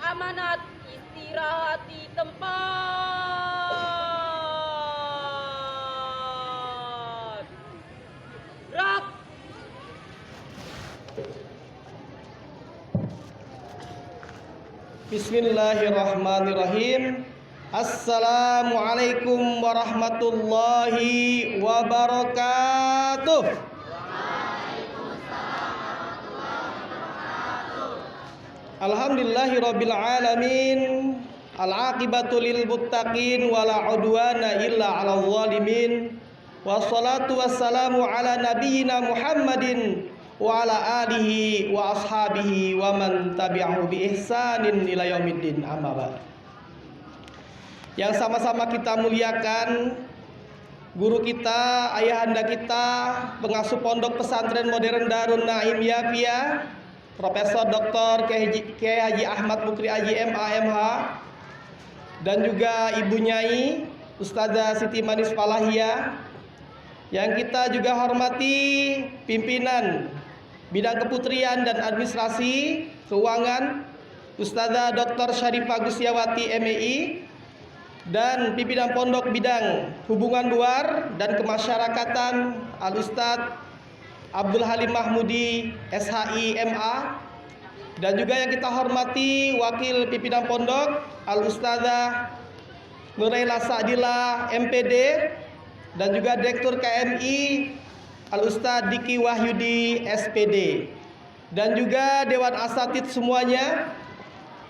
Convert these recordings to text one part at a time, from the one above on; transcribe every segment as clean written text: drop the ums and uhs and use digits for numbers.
amanat, istirahat di tempat. Gerak. Bismillahirrahmanirrahim. Assalamualaikum warahmatullahi wabarakatuh. Alhamdulillahirabbil alamin. Al-aqibatu lil muttaqin wala udwana illa 'alal zalimin. Wassalatu wassalamu ala nabiyyina Muhammadin wa ala alihi wa ashabihi wa man tabi'ahu bi ihsanin ila yaumiddin, amma ba'd. Yang sama-sama kita muliakan guru kita, ayahanda kita, pengasuh pondok pesantren modern Darun Naim Yapia, Profesor Dr. Kiai Haji Ahmad Mukri Haji MA.MH, dan juga Ibu Nyai Ustazah Siti Manis Falahia. Yang kita juga hormati pimpinan bidang keputrian dan administrasi keuangan Ustazah Dr. Syarifah Gustiawati MEI, dan pimpinan pondok bidang hubungan luar dan kemasyarakatan Al Ustadz Abdul Halim Mahmudi SHI MA, dan juga yang kita hormati wakil pimpinan pondok Al Ustazah Nuraila Sa'dillah MPD, dan juga Direktur KMI Al Ustadz Diki Wahyudi SPD, dan juga Dewan Asatid semuanya,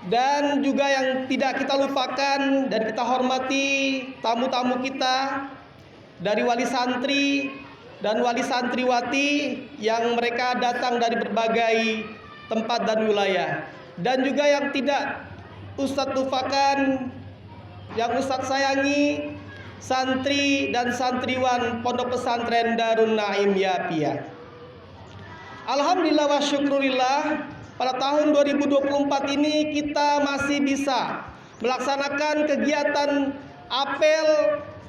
dan juga yang tidak kita lupakan dan kita hormati tamu-tamu kita dari wali santri dan wali santriwati yang mereka datang dari berbagai tempat dan wilayah, dan juga yang tidak Ustadz lupakan, yang Ustadz sayangi, santri dan santriwan Pondok Pesantren Darun Naim Yapia. Alhamdulillah wa syukurillah, pada tahun 2024 ini kita masih bisa melaksanakan kegiatan apel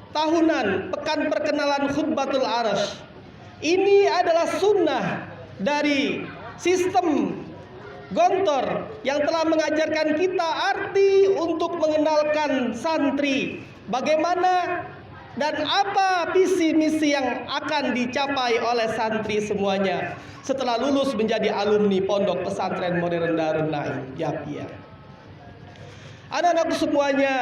tahunan Pekan Perkenalan Khutbatul Arasy. Ini adalah sunnah dari sistem Gontor yang telah mengajarkan kita arti untuk mengenalkan santri, bagaimana dan apa visi misi yang akan dicapai oleh santri semuanya setelah lulus menjadi alumni Pondok Pesantren Modern Darun Naim Yapia. Anak-anakku semuanya,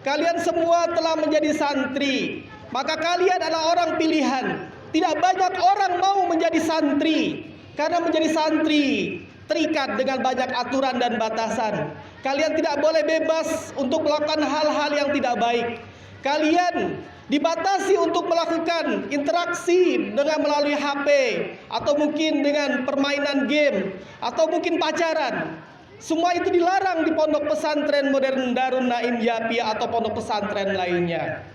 kalian semua telah menjadi santri, maka kalian adalah orang pilihan. Tidak banyak orang mau menjadi santri, karena menjadi santri terikat dengan banyak aturan dan batasan. Kalian tidak boleh bebas untuk melakukan hal-hal yang tidak baik. Kalian dibatasi untuk melakukan interaksi dengan melalui HP, atau mungkin dengan permainan game, atau mungkin pacaran. Semua itu dilarang di Pondok Pesantren Modern Darun Naim Yapia atau pondok pesantren lainnya.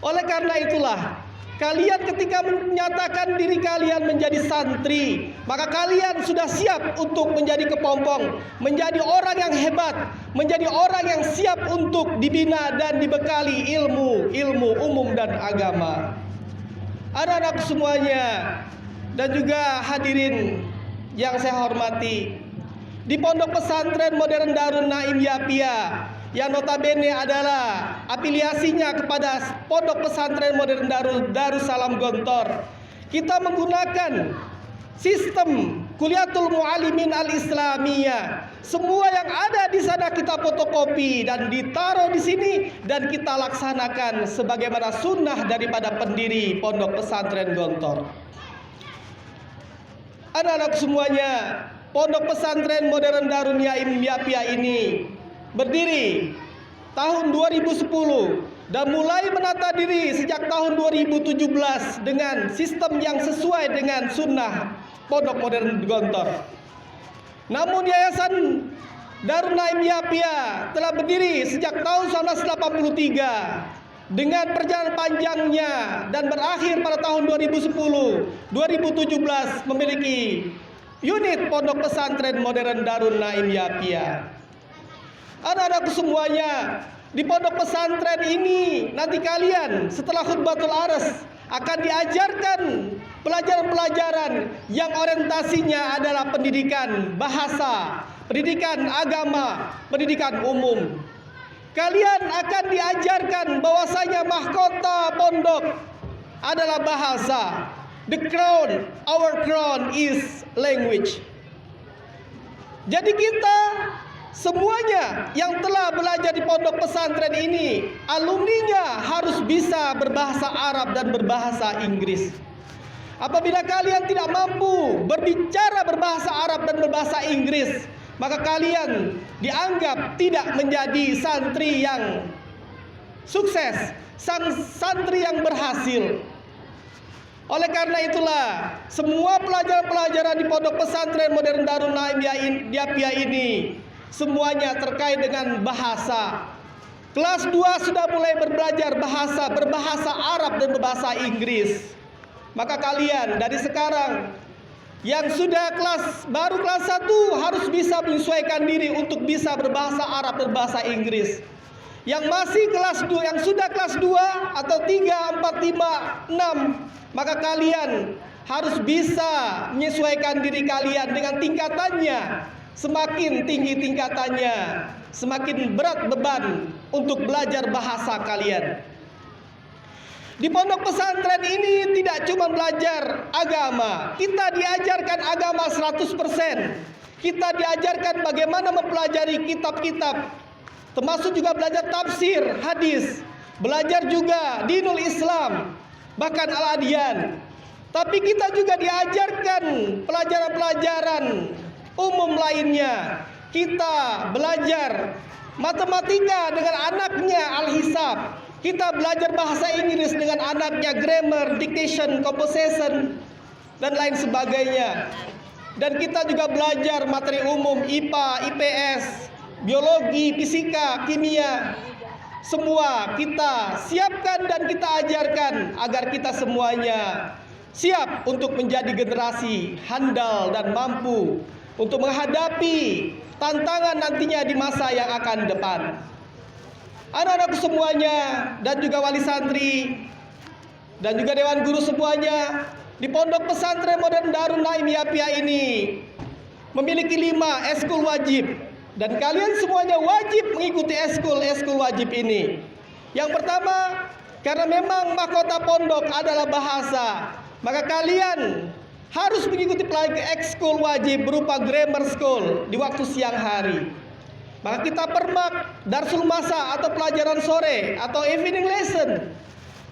Oleh karena itulah, kalian ketika menyatakan diri kalian menjadi santri, maka kalian sudah siap untuk menjadi kepompong, menjadi orang yang hebat, menjadi orang yang siap untuk dibina dan dibekali ilmu umum dan agama. Anak-anak semuanya dan juga hadirin yang saya hormati, di Pondok Pesantren Modern Darun Naim Yapia yang notabene adalah afiliasinya kepada Pondok Pesantren Modern Darussalam Gontor, kita menggunakan sistem Kuliatul Muallimin Al-Islamiyah. Semua yang ada di sana kita fotokopi dan ditaruh di sini, dan kita laksanakan sebagaimana sunnah daripada pendiri Pondok Pesantren Gontor. Anak-anak semuanya, Pondok Pesantren Modern Darun Naim Yapia ini berdiri tahun 2010 dan mulai menata diri sejak tahun 2017 dengan sistem yang sesuai dengan sunnah Pondok Modern Gontor. Namun Yayasan Darun Naim Yapia telah berdiri sejak tahun 1983 dengan perjalanan panjangnya dan berakhir pada tahun 2010-2017 memiliki unit Pondok Pesantren Modern Darun Naim Yapia. Anak-anakku semuanya, di pondok pesantren ini nanti kalian setelah khutbatul aras akan diajarkan pelajaran-pelajaran yang orientasinya adalah pendidikan bahasa, pendidikan agama, pendidikan umum. Kalian akan diajarkan bahwasanya mahkota pondok adalah bahasa. The crown, our crown is language. Jadi kita semuanya yang telah belajar di pondok pesantren ini, alumninya harus bisa berbahasa Arab dan berbahasa Inggris. Apabila kalian tidak mampu berbicara berbahasa Arab dan berbahasa Inggris, maka kalian dianggap tidak menjadi santri yang sukses, santri yang berhasil. Oleh karena itulah, semua pelajaran-pelajaran di Pondok Pesantren Modern Darun Naim Yafia ini semuanya terkait dengan bahasa. Kelas 2 sudah mulai berbahasa Arab dan berbahasa Inggris. Maka kalian dari sekarang yang sudah baru kelas 1 harus bisa menyesuaikan diri untuk bisa berbahasa Arab dan berbahasa Inggris. Yang masih kelas 2, yang sudah kelas 2 atau 3, 4, 5, 6, maka kalian harus bisa menyesuaikan diri kalian dengan tingkatannya. Semakin tinggi tingkatannya, semakin berat beban untuk belajar bahasa kalian. Di pondok pesantren ini tidak cuma belajar agama, kita diajarkan agama 100%. Kita diajarkan bagaimana mempelajari kitab-kitab, termasuk juga belajar tafsir, hadis, belajar juga dinul Islam, bahkan al-adiyan. Tapi kita juga diajarkan pelajaran-pelajaran umum lainnya. Kita belajar matematika dengan anaknya al-hisab. Kita belajar bahasa Inggris dengan anaknya grammar, dictation, composition, dan lain sebagainya. Dan kita juga belajar materi umum IPA, IPS, biologi, fisika, kimia. Semua kita siapkan dan kita ajarkan agar kita semuanya siap untuk menjadi generasi handal dan mampu untuk menghadapi tantangan nantinya di masa yang akan depan. Anak-anakku semuanya dan juga wali santri dan juga dewan guru semuanya, di Pondok Pesantren Modern Darun Naim Yafia ini memiliki 5 eskul wajib. Dan kalian semuanya wajib mengikuti eskul wajib ini. Yang pertama, karena memang mahkota pondok adalah bahasa, maka kalian harus mengikuti ekskul wajib berupa grammar school di waktu siang hari. Maka kita permak darsul masa atau pelajaran sore atau evening lesson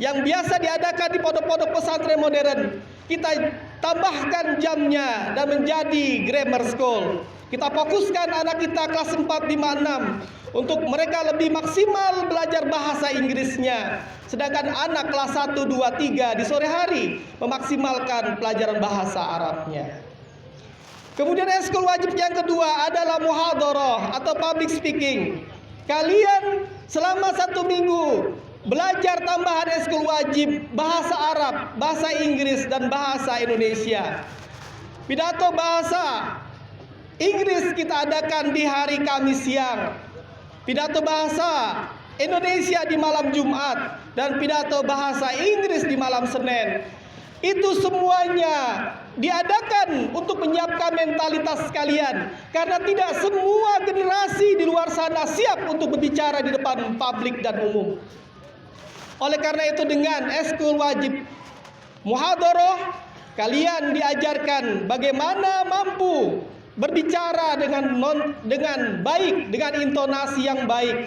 yang biasa diadakan di pondok-pondok pesantren modern, kita tambahkan jamnya dan menjadi grammar school. Kita fokuskan anak kita kelas 4, 5, 6 untuk mereka lebih maksimal belajar bahasa Inggrisnya. Sedangkan anak kelas 1, 2, 3 di sore hari memaksimalkan pelajaran bahasa Arabnya. Kemudian eskul wajib yang kedua adalah muhadharah atau public speaking. Kalian selama 1 minggu belajar tambahan eskul wajib bahasa Arab, bahasa Inggris, dan bahasa Indonesia. Pidato bahasa Inggris kita adakan di hari Kamis siang, pidato bahasa Indonesia di malam Jumat, dan pidato bahasa Inggris di malam Senin. Itu semuanya diadakan untuk menyiapkan mentalitas kalian, karena tidak semua generasi di luar sana siap untuk berbicara di depan publik dan umum. Oleh karena itu, dengan eskul wajib muhadharah, kalian diajarkan bagaimana mampu berbicara dengan baik, dengan intonasi yang baik,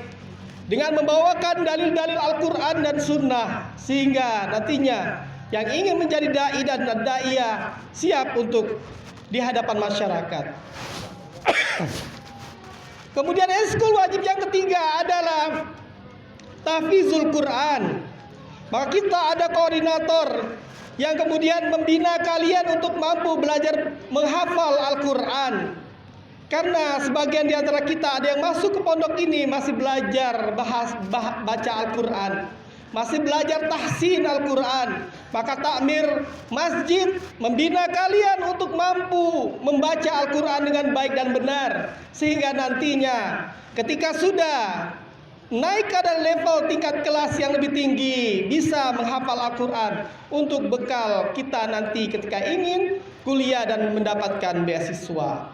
dengan membawakan dalil-dalil Al-Quran dan Sunnah, sehingga nantinya yang ingin menjadi dai dan daiyah siap untuk di hadapan masyarakat. Kemudian eskul wajib yang ketiga adalah tahfizul Quran. Maka kita ada koordinator yang kemudian membina kalian untuk mampu belajar menghafal Al-Quran. Karena sebagian di antara kita ada yang masuk ke pondok ini masih belajar baca Al-Quran, masih belajar tahsin Al-Quran. Maka takmir masjid membina kalian untuk mampu membaca Al-Quran dengan baik dan benar, sehingga nantinya ketika sudah naik ke level tingkat kelas yang lebih tinggi, bisa menghafal Al-Quran untuk bekal kita nanti ketika ingin kuliah dan mendapatkan beasiswa.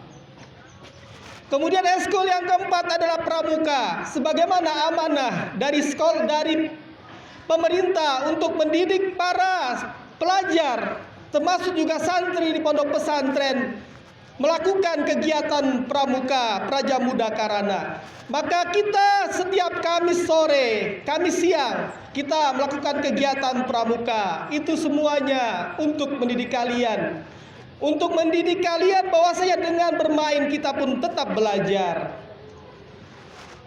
Kemudian eskul yang keempat adalah pramuka, sebagaimana amanah dari sekolah, dari pemerintah untuk mendidik para pelajar, termasuk juga santri di pondok pesantren, melakukan kegiatan pramuka, Praja Muda Karana. Maka kita setiap Kamis sore, Kamis siang, kita melakukan kegiatan pramuka. Itu semuanya untuk mendidik kalian. Untuk mendidik kalian bahwasanya dengan bermain kita pun tetap belajar.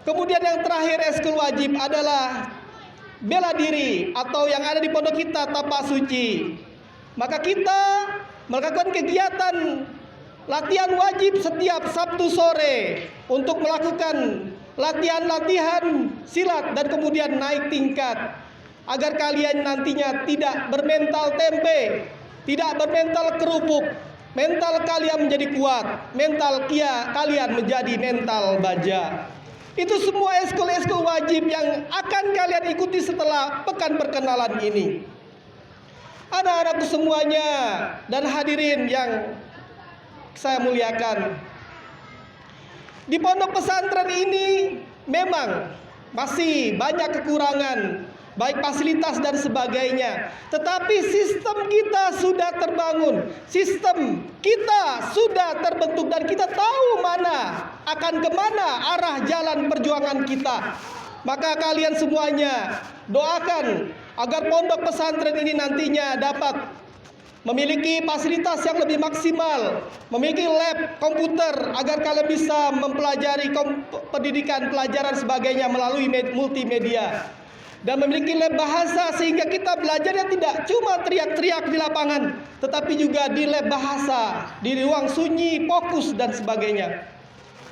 Kemudian yang terakhir eskul wajib adalah bela diri atau yang ada di pondok kita tapak suci. Maka kita melakukan kegiatan latihan wajib setiap Sabtu sore untuk melakukan latihan-latihan silat dan kemudian naik tingkat agar kalian nantinya tidak bermental tempe, tidak bermental kerupuk, mental kalian menjadi kuat, mental kalian menjadi mental baja. Itu semua eskul-eskul wajib yang akan kalian ikuti setelah pekan perkenalan ini. Anak-anakku semuanya dan hadirin yang saya muliakan, di pondok pesantren ini memang masih banyak kekurangan, baik fasilitas dan sebagainya. Tetapi sistem kita sudah terbangun, sistem kita sudah terbentuk dan kita tahu akan kemana arah jalan perjuangan kita. Maka kalian semuanya doakan agar pondok pesantren ini nantinya dapat memiliki fasilitas yang lebih maksimal, memiliki lab komputer agar kalian bisa mempelajari pendidikan pelajaran sebagainya melalui multimedia, dan memiliki lab bahasa sehingga kita belajarnya tidak cuma teriak-teriak di lapangan, tetapi juga di lab bahasa, di ruang sunyi, fokus dan sebagainya.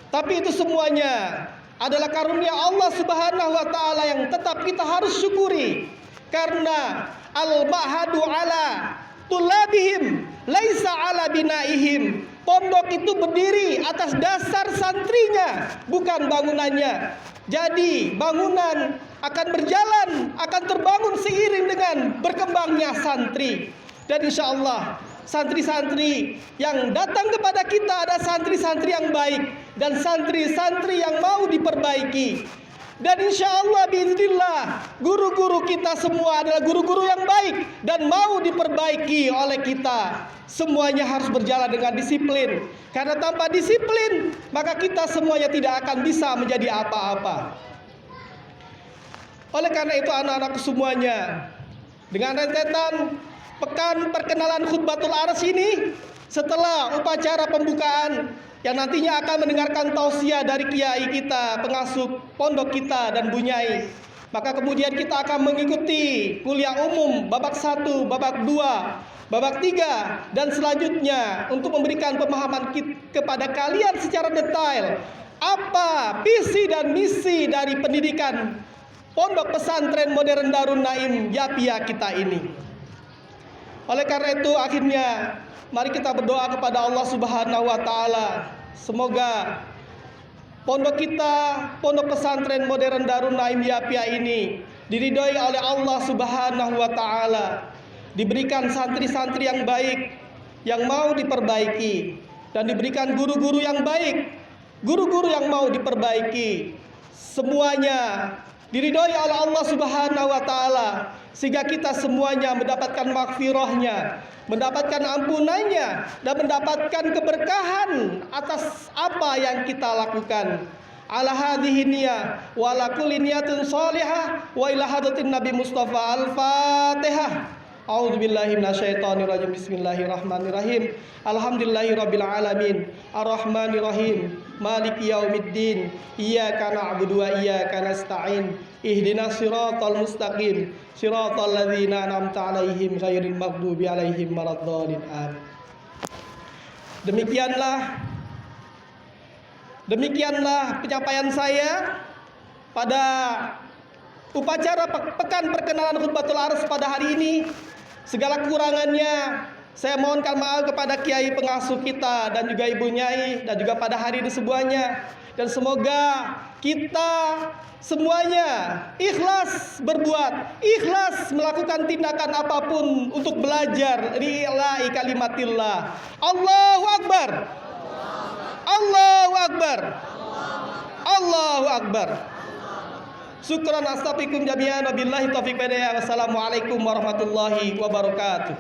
Tapi itu semuanya adalah karunia Allah Subhanahu wa taala yang tetap kita harus syukuri, karena al-ma'hadu ala tulabihim laisa ala binaihim. Pondok itu berdiri atas dasar santrinya, bukan bangunannya. Jadi bangunan akan berjalan, akan terbangun seiring dengan berkembangnya santri. Dan insya Allah santri-santri yang datang kepada kita ada santri-santri yang baik dan santri-santri yang mau diperbaiki. Dan insya Allah biiznillah guru-guru kita semua adalah guru-guru yang baik dan mau diperbaiki oleh kita. Semuanya harus berjalan dengan disiplin, karena tanpa disiplin maka kita semuanya tidak akan bisa menjadi apa-apa. Oleh karena itu anak-anak semuanya, dengan rentetan pekan perkenalan khutbatul ars ini, setelah upacara pembukaan yang nantinya akan mendengarkan tausiah dari kiai kita, pengasuh pondok kita dan bunyai, maka kemudian kita akan mengikuti kuliah umum babak 1, babak 2, babak 3 dan selanjutnya untuk memberikan pemahaman kepada kalian secara detail apa visi dan misi dari pendidikan Pondok Pesantren Modern Darun Naim Yapia kita ini. Oleh karena itu akhirnya mari kita berdoa kepada Allah Subhanahu wa taala. Semoga pondok kita, Pondok Pesantren Modern Darun Naim Yapia ini diridhoi oleh Allah Subhanahu wa taala. Diberikan santri-santri yang baik, yang mau diperbaiki, dan diberikan guru-guru yang baik, guru-guru yang mau diperbaiki. Semuanya diridhoi oleh Allah Subhanahu wa taala sehingga kita semuanya mendapatkan maghfirahnya, mendapatkan ampunannya dan mendapatkan keberkahan atas apa yang kita lakukan. Ala hadhihi niyah wa ala kulli niyatin shalihah wa ila hadratin Nabi Mustafa al-Fatihah. A'udzubillahi minasyaitonirrajim. Bismillahirrahmanirrahim. Alhamdulillahirabbil alamin. Arrahmanirrahim. Maliki yaumiddin. Iyyaka na'budu wa iyyaka nasta'in. Ihdinas siratal mustaqim. Siratal ladzina an'amta 'alaihim ghairil maghdubi 'alaihim waladdallin. Amin. Demikianlah penyampaian saya pada upacara pekan perkenalan khutbatul ars pada hari ini. Segala kekurangannya saya mohonkan maaf kepada kiai pengasuh kita dan juga ibu nyai dan juga pada hari ini semuanya. Dan semoga kita semuanya ikhlas berbuat, ikhlas melakukan tindakan apapun untuk belajar lillahi kalimatillah. Allahu Akbar. Allahu Akbar. Allahu Akbar. Syukran astaghfirukum jami'an wabillahi taufiq wa hidayah. Wassalamualaikum warahmatullahi wabarakatuh.